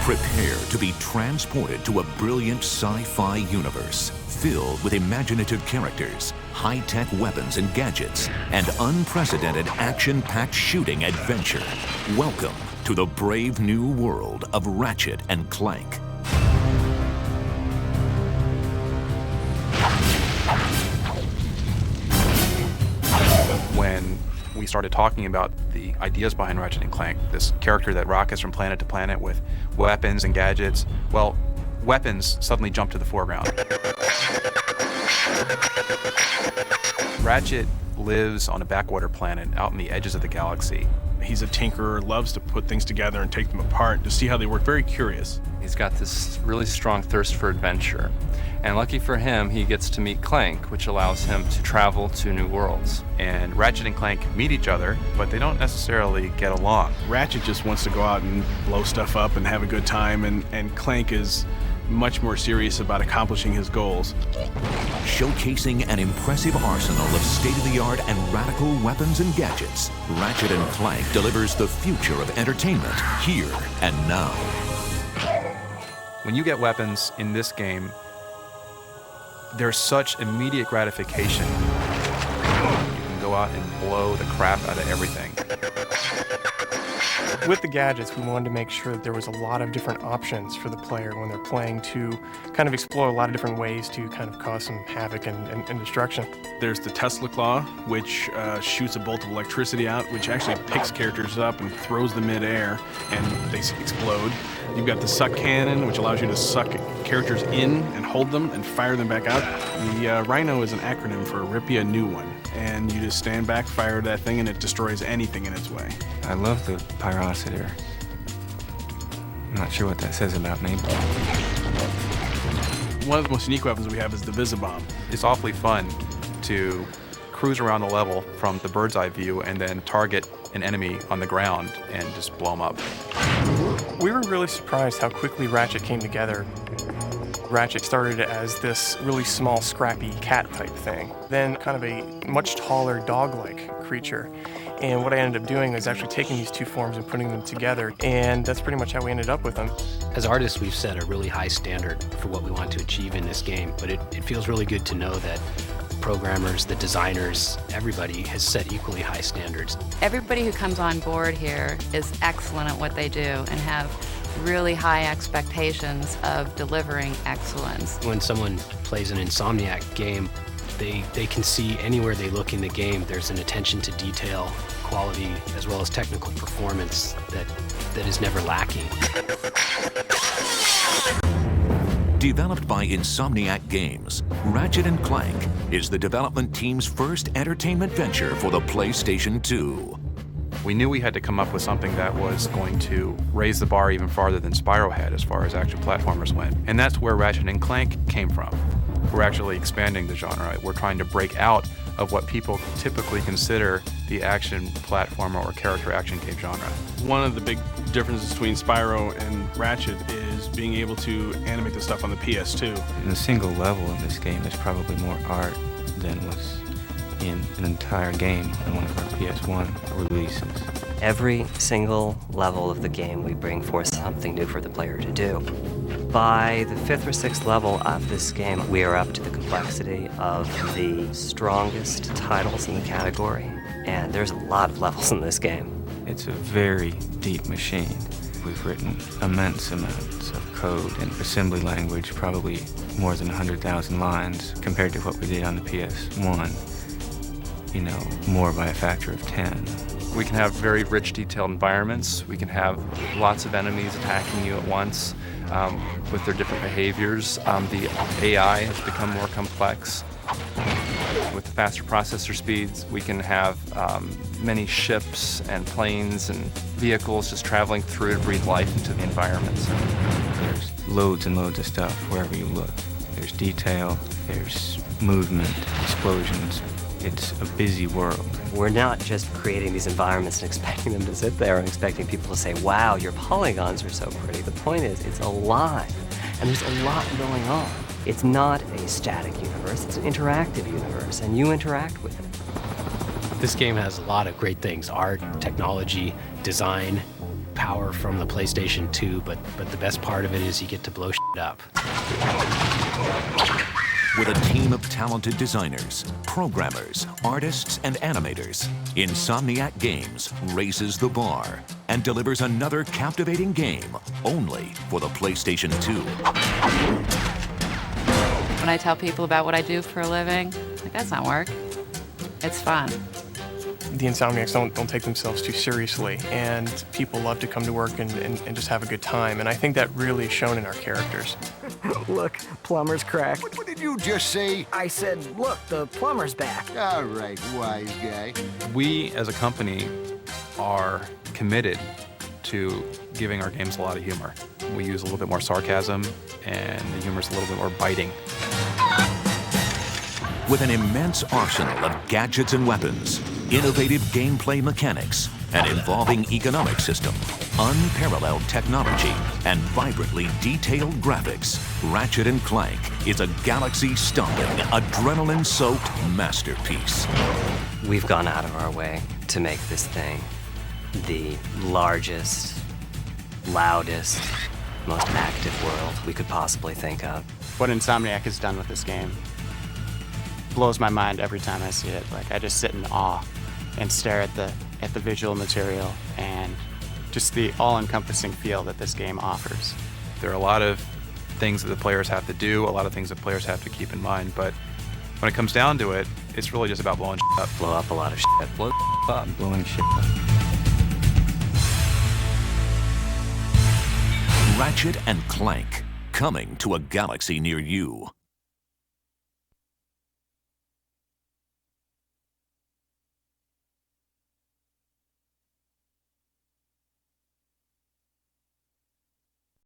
Prepare to be transported to a brilliant sci-fi universe filled with imaginative characters, high-tech weapons and gadgets, and unprecedented action-packed shooting adventure. Welcome to the brave new world of Ratchet and Clank. When we started talking about the ideas behind Ratchet and Clank, this character that rockets from planet to planet with weapons and gadgets, well, weapons suddenly jumped to the foreground. Ratchet lives on a backwater planet out in the edges of the galaxy. He's a tinkerer, loves to put things together and take them apart to see how they work, very curious. He's got this really strong thirst for adventure. And lucky for him, he gets to meet Clank, which allows him to travel to new worlds. And Ratchet and Clank meet each other, but they don't necessarily get along. Ratchet just wants to go out and blow stuff up and have a good time, and Clank is much more serious about accomplishing his goals. Showcasing an impressive arsenal of state-of-the-art and radical weapons and gadgets, Ratchet and Clank delivers the future of entertainment here and now. When you get weapons in this game, there's such immediate gratification. You can go out and blow the crap out of everything. With the gadgets, we wanted to make sure that there was a lot of different options for the player when they're playing to kind of explore a lot of different ways to kind of cause some havoc and destruction. There's the Tesla Claw, which shoots a bolt of electricity out, which actually picks characters up and throws them mid-air, and they explode. You've got the Suck Cannon, which allows you to suck characters in and hold them and fire them back out. The Rhino is an acronym for Rip Ya a New One, and you just stand back, fire that thing, and it destroys anything in its way. I love the pyrocitor. I'm not sure what that says about me. One of the most unique weapons we have is the Visibomb. It's awfully fun to cruise around the level from the bird's eye view and then target an enemy on the ground and just blow them up. We were really surprised how quickly Ratchet came together. Ratchet started as this really small, scrappy cat type thing, then kind of a much taller dog-like creature. And what I ended up doing was actually taking these two forms and putting them together, and that's pretty much how we ended up with them. As artists, we've set a really high standard for what we want to achieve in this game, but it feels really good to know that programmers, the designers, everybody has set equally high standards. Everybody who comes on board here is excellent at what they do and have really high expectations of delivering excellence. When someone plays an Insomniac game, they can see anywhere they look in the game, there's an attention to detail, quality, as well as technical performance that is never lacking. Developed by Insomniac Games, Ratchet and Clank is the development team's first entertainment venture for the PlayStation 2. We knew we had to come up with something that was going to raise the bar even farther than Spyro had as far as action platformers went. And that's where Ratchet and Clank came from. We're actually expanding the genre. We're trying to break out of what people typically consider the action platformer or character action game genre. One of the big differences between Spyro and Ratchet is being able to animate the stuff on the PS2. In a single level in this game, there's probably more art than was in an entire game on one of our PS1 releases. Every single level of the game, we bring forth something new for the player to do. By the 5th or 6th level of this game, we are up to the complexity of the strongest titles in the category, and there's a lot of levels in this game. It's a very deep machine. We've written immense amounts of code in assembly language, probably more than 100,000 lines compared to what we did on the PS1. You know, more by a factor of 10. We can have very rich, detailed environments. We can have lots of enemies attacking you at once with their different behaviors. The AI has become more complex. With the faster processor speeds, we can have many ships and planes and vehicles just traveling through to breathe life into the environments. There's loads and loads of stuff wherever you look. There's detail, there's movement, explosions. It's a busy world. We're not just creating these environments and expecting them to sit there and expecting people to say, wow, your polygons are so pretty. The point is, it's alive, and there's a lot going on. It's not a static universe, it's an interactive universe, and you interact with it. This game has a lot of great things: art, technology, design, power from the PlayStation 2, but the best part of it is you get to blow shit up. With a team of talented designers, programmers, artists, and animators, Insomniac Games raises the bar and delivers another captivating game only for the PlayStation 2. When I tell people about what I do for a living, like, that's not work. It's fun. The Insomniacs don't take themselves too seriously, and people love to come to work and just have a good time, and I think that really is shown in our characters. Look, plumber's crack. What did you just say? I said, look, the plumber's back. All right, wise guy. We, as a company, are committed to giving our games a lot of humor. We use a little bit more sarcasm, and the humor's a little bit more biting. With an immense arsenal of gadgets and weapons, innovative gameplay mechanics, an evolving economic system, unparalleled technology, and vibrantly detailed graphics, Ratchet & Clank is a galaxy-stomping, adrenaline-soaked masterpiece. We've gone out of our way to make this thing the largest, loudest, most active world we could possibly think of. What Insomniac has done with this game blows my mind every time I see it. Like, I just sit in awe and stare at the visual material and just the all-encompassing feel that this game offers. There are a lot of things that the players have to do, a lot of things that players have to keep in mind, but when it comes down to it, it's really just about blowing shit up. Blow up a lot of shit. Blow up, blowing shit up. Ratchet & Clank, coming to a galaxy near you.